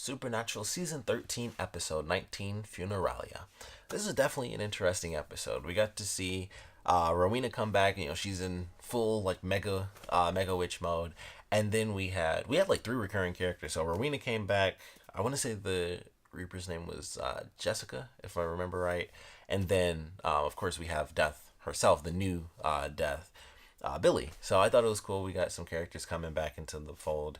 Supernatural Season 13, Episode 19, Funeralia. This is definitely an interesting episode. We got to see Rowena come back. She's in full like mega witch mode, and then we had like three recurring characters. So Rowena came back. I want to say the Reaper's name was Jessica, if I remember right. And then of course we have Death herself, the new Death, Billy. So I thought it was cool. We got some characters coming back into the fold.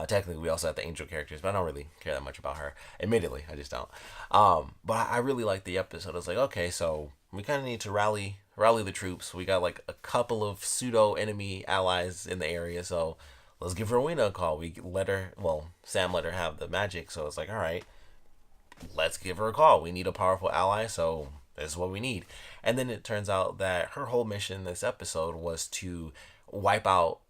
Technically, we also have the Angel characters, but I don't really care that much about her. Admittedly, I just don't. But I really liked the episode. I was like, okay, so we kind of need to rally the troops. We got like a couple of pseudo enemy allies in the area, so let's give Rowena a call. Sam let her have the magic, so it's like, all right, let's give her a call. We need a powerful ally, so this is what we need. And then it turns out that her whole mission this episode was to wipe out,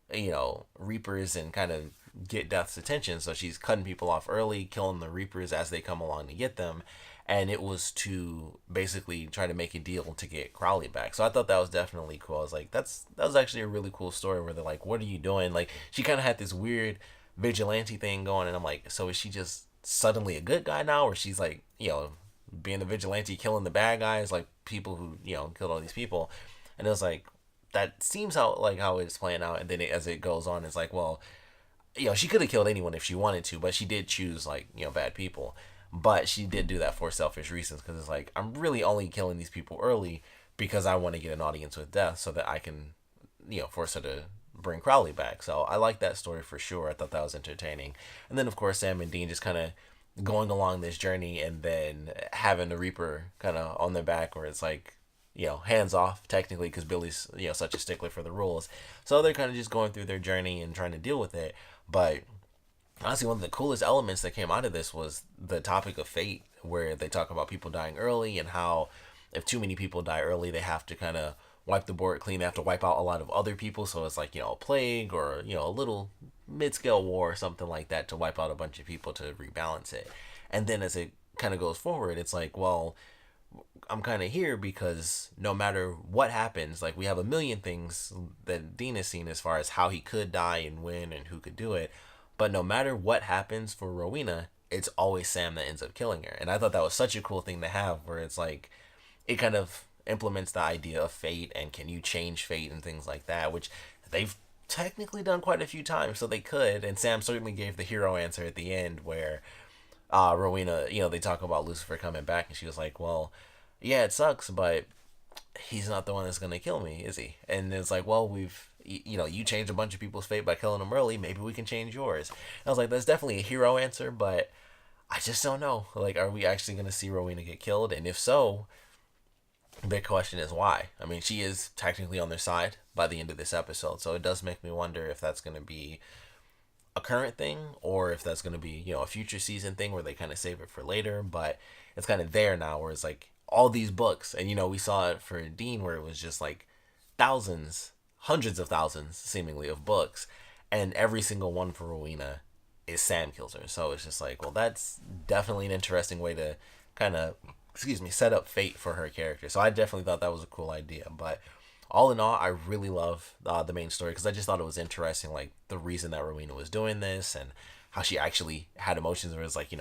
Reapers and kind of get Death's attention. So she's cutting people off early, killing the Reapers as they come along to get them. And it was to basically try to make a deal to get Crowley back. So I thought that was definitely cool. I was like, that was actually a really cool story where they're like, what are you doing? Like, she kind of had this weird vigilante thing going. And I'm like, so is she just suddenly a good guy now? Or she's like, being the vigilante, killing the bad guys, like people who, killed all these people. And it was like, that seems how it's playing out. And then as it goes on, it's like, well, she could have killed anyone if she wanted to, but she did choose bad people. But she did do that for selfish reasons, because it's like, I'm really only killing these people early because I want to get an audience with Death so that I can force her to bring Crowley back. So I like that story for sure. I thought that was entertaining. And then of course Sam and Dean just kind of going along this journey, and then having the Reaper kind of on their back, where it's like, hands off technically, because Billy's such a stickler for the rules. So they're kind of just going through their journey and trying to deal with it. But honestly, one of the coolest elements that came out of this was the topic of fate, where they talk about people dying early, and how if too many people die early, they have to kind of wipe the board clean. They have to wipe out a lot of other people. So it's like, a plague, or a little mid-scale war or something like that, to wipe out a bunch of people to rebalance it. And then as it kind of goes forward, it's like, well, I'm kind of here because no matter what happens, like, we have a million things that Dean has seen as far as how he could die and when and who could do it. But no matter what happens for Rowena, it's always Sam that ends up killing her. And I thought that was such a cool thing to have, where it's like, it kind of implements the idea of fate, and can you change fate and things like that, which they've technically done quite a few times, so they could. And Sam certainly gave the hero answer at the end, where Rowena, they talk about Lucifer coming back, and she was like, well, yeah, it sucks, but he's not the one that's going to kill me, is he? And it's like, well, you changed a bunch of people's fate by killing them early, maybe we can change yours. And I was like, that's definitely a hero answer, but I just don't know. Like, are we actually going to see Rowena get killed? And if so, the big question is why. I mean, she is technically on their side by the end of this episode, so it does make me wonder if that's going to be a current thing, or if that's going to be, a future season thing where they kind of save it for later. But it's kind of there now, where it's like all these books, and we saw it for Dean, where it was just like thousands, hundreds of thousands seemingly of books, and every single one for Rowena is Sam kills her. So it's just like, well, that's definitely an interesting way to kind of set up fate for her character. So I definitely thought that was a cool idea. But all in all, I really love the main story, because I just thought it was interesting, like the reason that Rowena was doing this, and how she actually had emotions, where it's like,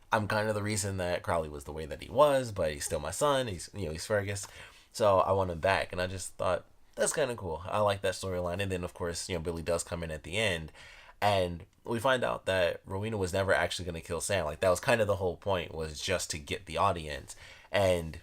I'm kind of the reason that Crowley was the way that he was, but he's still my son. He's Fergus, so I want him back. And I just thought that's kind of cool. I like that storyline. And then of course, Billy does come in at the end, and we find out that Rowena was never actually going to kill Sam. Like, that was kind of the whole point, was just to get the audience. And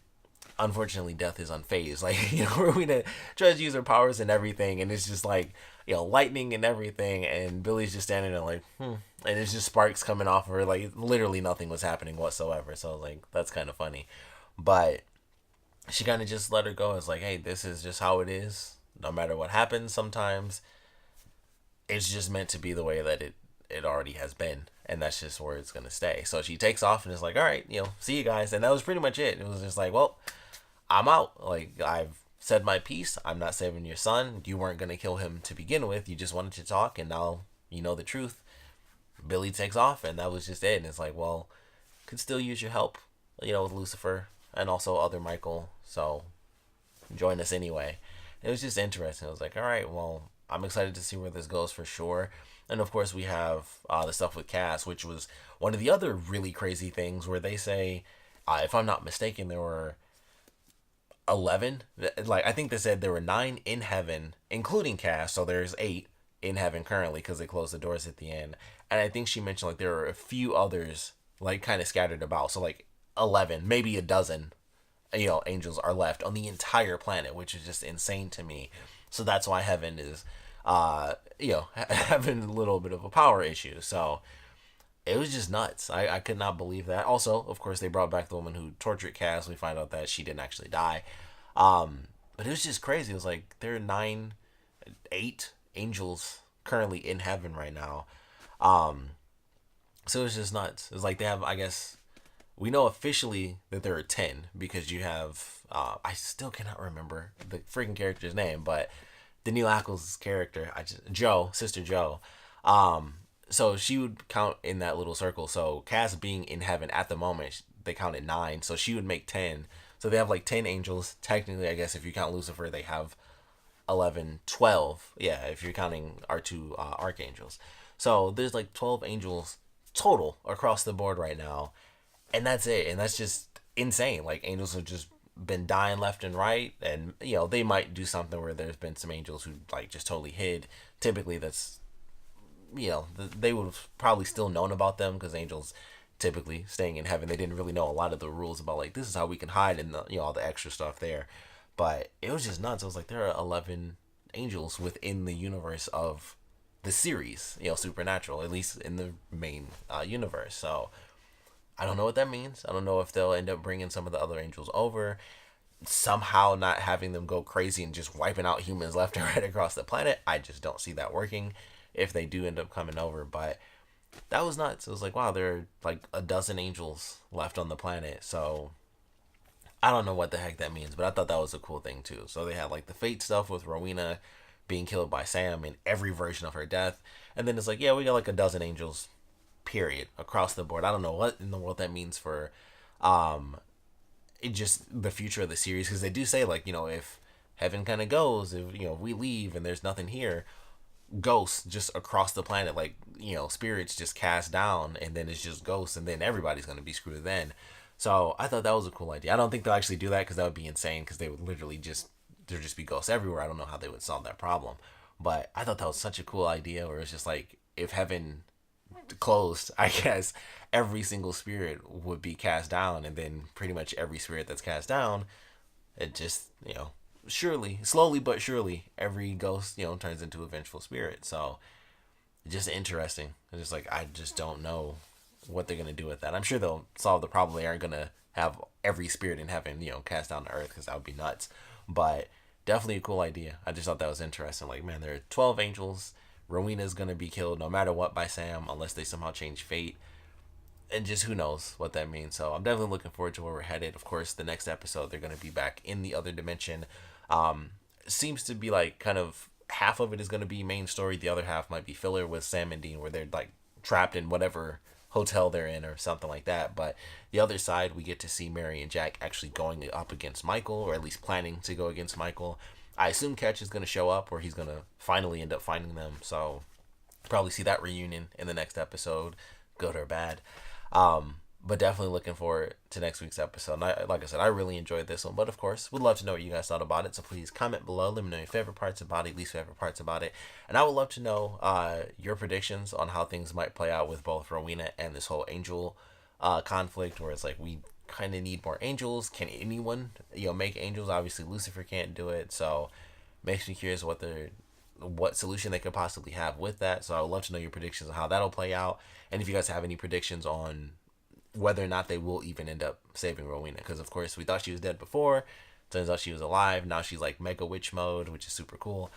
unfortunately, Death is unfazed. Like, Rowena tries to use her powers and everything, and it's just like, lightning and everything, and Billy's just standing there like, and it's just sparks coming off of her. Like, literally nothing was happening whatsoever. So, like, that's kind of funny. But she kind of just let her go. It's like, hey, this is just how it is. No matter what happens, sometimes it's just meant to be the way that it already has been, and that's just where it's gonna stay. So she takes off, and is like, all right, see you guys. And that was pretty much it. It was just like, well, I'm out. Like, I've said my piece. I'm not saving your son. You weren't gonna kill him to begin with. You just wanted to talk, and now you know the truth. Billy takes off, and that was just it. And it's like, well, could still use your help, with Lucifer, and also other Michael. So join us anyway. It was just interesting. I was like, all right, well, I'm excited to see where this goes for sure. And of course, we have the stuff with Cass, which was one of the other really crazy things where they say, if I'm not mistaken, there were 11. Like, I think they said there were 9 in heaven, including Cass, so there's 8 in heaven currently because they closed the doors at the end. And I think she mentioned like there are a few others like kind of scattered about. So like 11, maybe a dozen, angels are left on the entire planet, which is just insane to me. So that's why heaven is, having a little bit of a power issue. So it was just nuts. I could not believe that. Also, of course, they brought back the woman who tortured Cass. We find out that she didn't actually die. But it was just crazy. It was like there are 8 angels currently in heaven right now. So it was just nuts. It's like they have, I guess, we know officially that there are 10 because you have, I still cannot remember the freaking character's name, but Danielle Ackles' character, Joe, Sister Joe. So she would count in that little circle. So Cass being in heaven at the moment, they counted 9. So she would make 10. So they have like 10 angels. Technically, I guess if you count Lucifer, they have 11, 12. Yeah, if you're counting our 2 archangels. So there's like 12 angels total across the board right now. And that's it. And that's just insane. Like, angels have just been dying left and right. And, they might do something where there's been some angels who, like, just totally hid. Typically, that's, they would have probably still known about them because angels typically staying in heaven, they didn't really know a lot of the rules about, like, this is how we can hide and, all the extra stuff there. But it was just nuts. I was like, there are 11 angels within the universe of the series, Supernatural, at least in the main universe. So I don't know what that means. I don't know if they'll end up bringing some of the other angels over, somehow not having them go crazy and just wiping out humans left and right across the planet. I just don't see that working if they do end up coming over. But that was nuts. It was like, wow, there are like a dozen angels left on the planet. So I don't know what the heck that means, but I thought that was a cool thing too. So they had like the fate stuff with Rowena being killed by Sam in every version of her death. And then it's like, yeah, we got like a dozen angels, period, across the board. I don't know what in the world that means for it just the future of the series, because they do say like, if heaven kind of goes, if we leave and there's nothing here, ghosts just across the planet, like, spirits just cast down, and then it's just ghosts, and then everybody's going to be screwed then. So I thought that was a cool idea. I don't think they'll actually do that because that would be insane, because they would literally there'd just be ghosts everywhere. I don't know how they would solve that problem. But I thought that was such a cool idea, where it's just like, if heaven closed, I guess every single spirit would be cast down, and then pretty much every spirit that's cast down, it just, surely, slowly but surely, every ghost, turns into a vengeful spirit. So just interesting. It's just like, I just don't know what they're going to do with that. I'm sure they'll solve the problem. They aren't going to have every spirit in heaven, cast down to earth, because that would be nuts. But definitely a cool idea. I just thought that was interesting. Like, man, there are 12 angels. Rowena's going to be killed no matter what by Sam, unless they somehow change fate. And just who knows what that means. So I'm definitely looking forward to where we're headed. Of course, the next episode, they're going to be back in the other dimension. Seems to be like kind of half of it is going to be main story. The other half might be filler with Sam and Dean, where they're like trapped in whatever hotel they're in or something like that. But the other side, we get to see Mary and Jack actually going up against Michael, or at least planning to go against Michael. I assume Ketch is going to show up, or he's going to finally end up finding them. So probably see that reunion in the next episode, good or bad. But definitely looking forward to next week's episode. And like I said, I really enjoyed this one. But of course, would love to know what you guys thought about it. So please comment below. Let me know your favorite parts about it, least favorite parts about it. And I would love to know your predictions on how things might play out with both Rowena and this whole angel conflict, where it's like, we kind of need more angels. Can anyone make angels? Obviously Lucifer can't do it. So makes me curious what solution they could possibly have with that. So I would love to know your predictions on how that'll play out. And if you guys have any predictions on whether or not they will even end up saving Rowena, because of course we thought she was dead before, turns out she was alive. Now she's like mega witch mode, which is super cool.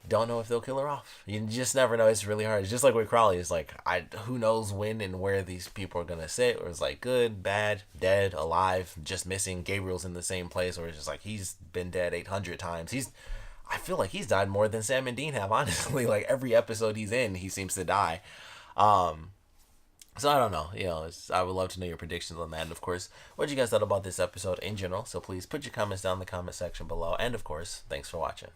Don't know if they'll kill her off. You just never know. It's really hard. It's just like with Crowley. It's like, who knows when and where these people are gonna sit, or it's like good, bad, dead, alive, just missing. Gabriel's in the same place, or it's just like he's been dead 800 times. I feel like he's died more than Sam and Dean have, honestly. Like every episode he's in, he seems to die. So I don't know, I would love to know your predictions on that. And of course, what you guys thought about this episode in general. So please put your comments down in the comment section below. And of course, thanks for watching.